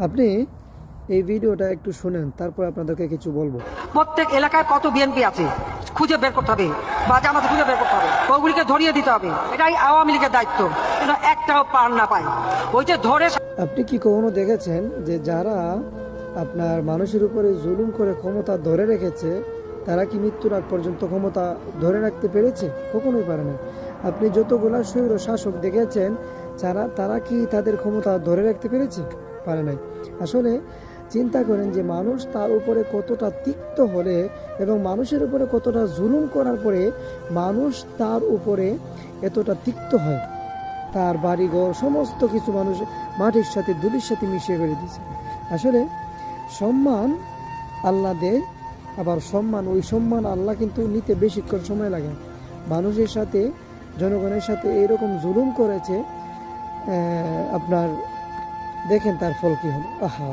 আপনি এই ভিডিওটা একটু শুনেন, তারপর আপনাদেরকে কিছু বলবো। প্রত্যেক এলাকায় কত বিএনপি আছে খুঁজে বের করতে হবে, বা জামাতে খুঁজে বের করতে হবে, ওগুলিকে ধরিয়ে দিতে হবে। এটাই আওয়ামী লীগের দায়িত্ব, কিন্তু একটাও পার না পায়। ওই যে ধরে আপনি কি কখনো দেখেছেন যে যারা আপনার মানুষের উপরে জুলুম করে ক্ষমতা ধরে রেখেছে, তারা কি মৃত্যুর আগ পর্যন্ত ক্ষমতা ধরে রাখতে পেরেছে? কখনোই পারে না। আপনি যতগুলা স্বৈর শাসক দেখেছেন, তারা কি তাদের ক্ষমতা ধরে রাখতে পেরেছে? পারে নাই। আসলে চিন্তা করেন যে মানুষ তার উপরে কতটা তিক্ত হলে এবং মানুষের উপরে কতটা জুলুম করার পরে মানুষ তার উপরে এতটা তিক্ত হয়। তার বাড়িঘর সমস্ত কিছু মানুষ মাটির সাথে ধুলির সাথে মিশিয়ে করে দিয়েছে। আসলে সম্মান আল্লাহ দেয়, আবার ওই সম্মান আল্লাহ কিন্তু নিতে বেশিক্ষণ সময় লাগে। মানুষের সাথে, জনগণের সাথে এরকম জুলুম করেছে, আপনার দেখেন তার ফল কী হলো। আহা।